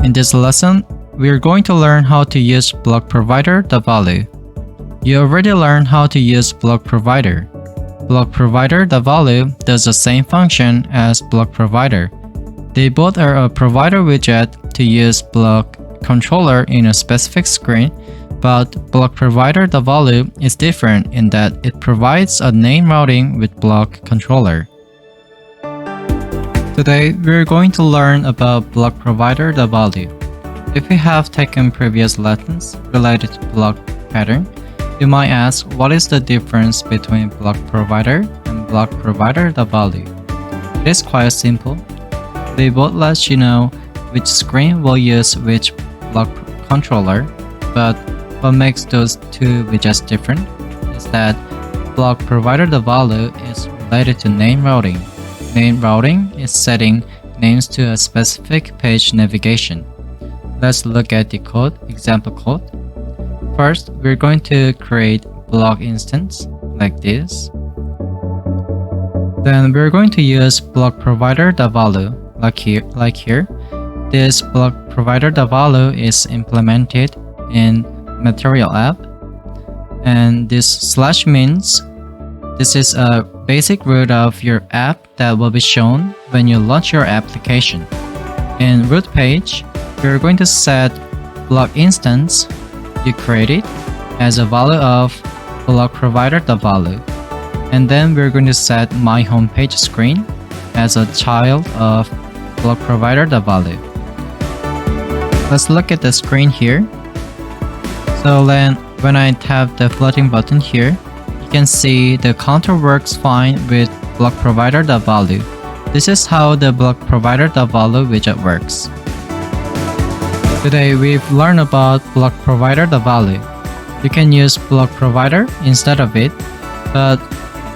In this lesson, we are going to learn how to use BlocProvider.value. You already learned how to use BlocProvider. BlocProvider.value does the same function as BlocProvider. They both are a provider widget to use block controller in a specific screen, but BlocProvider.value is different in that it provides a name routing with block controller. Today, we're going to learn about BlocProvider.value. If you have taken previous lessons related to block pattern, you might ask what is the difference between BlocProvider and BlocProvider.value. It is quite simple. They both let you know which screen will use which block controller, but what makes those two widgets different is that BlocProvider.value is related to name routing. Name routing is setting names to a specific page navigation. Let's look at the example code. First, we're going to create block instance like this. Then we're going to use BlocProvider.value like here. This BlocProvider.value is implemented in Material app, and this slash means this is a basic root of your app that will be shown when you launch your application. In root page, we're going to set block instance you created as a value of BlocProvider.value, and then we're going to set my homepage screen as a child of BlocProvider.value. Let's look at the screen here. So then when I tap the floating button here, you can see the counter works fine with BlocProvider.value. This is how the BlocProvider.value widget works. Today we've learned about BlocProvider.value. You can use BlocProvider instead of it, but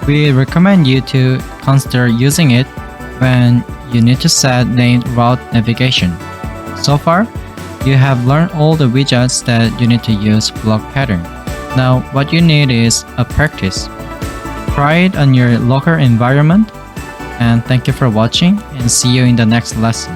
we recommend you to consider using it when you need to set named route navigation. So far, you have learned all the widgets that you need to use block pattern. Now, what you need is a practice. Try it on your local environment, and thank you for watching, and see you in the next lesson.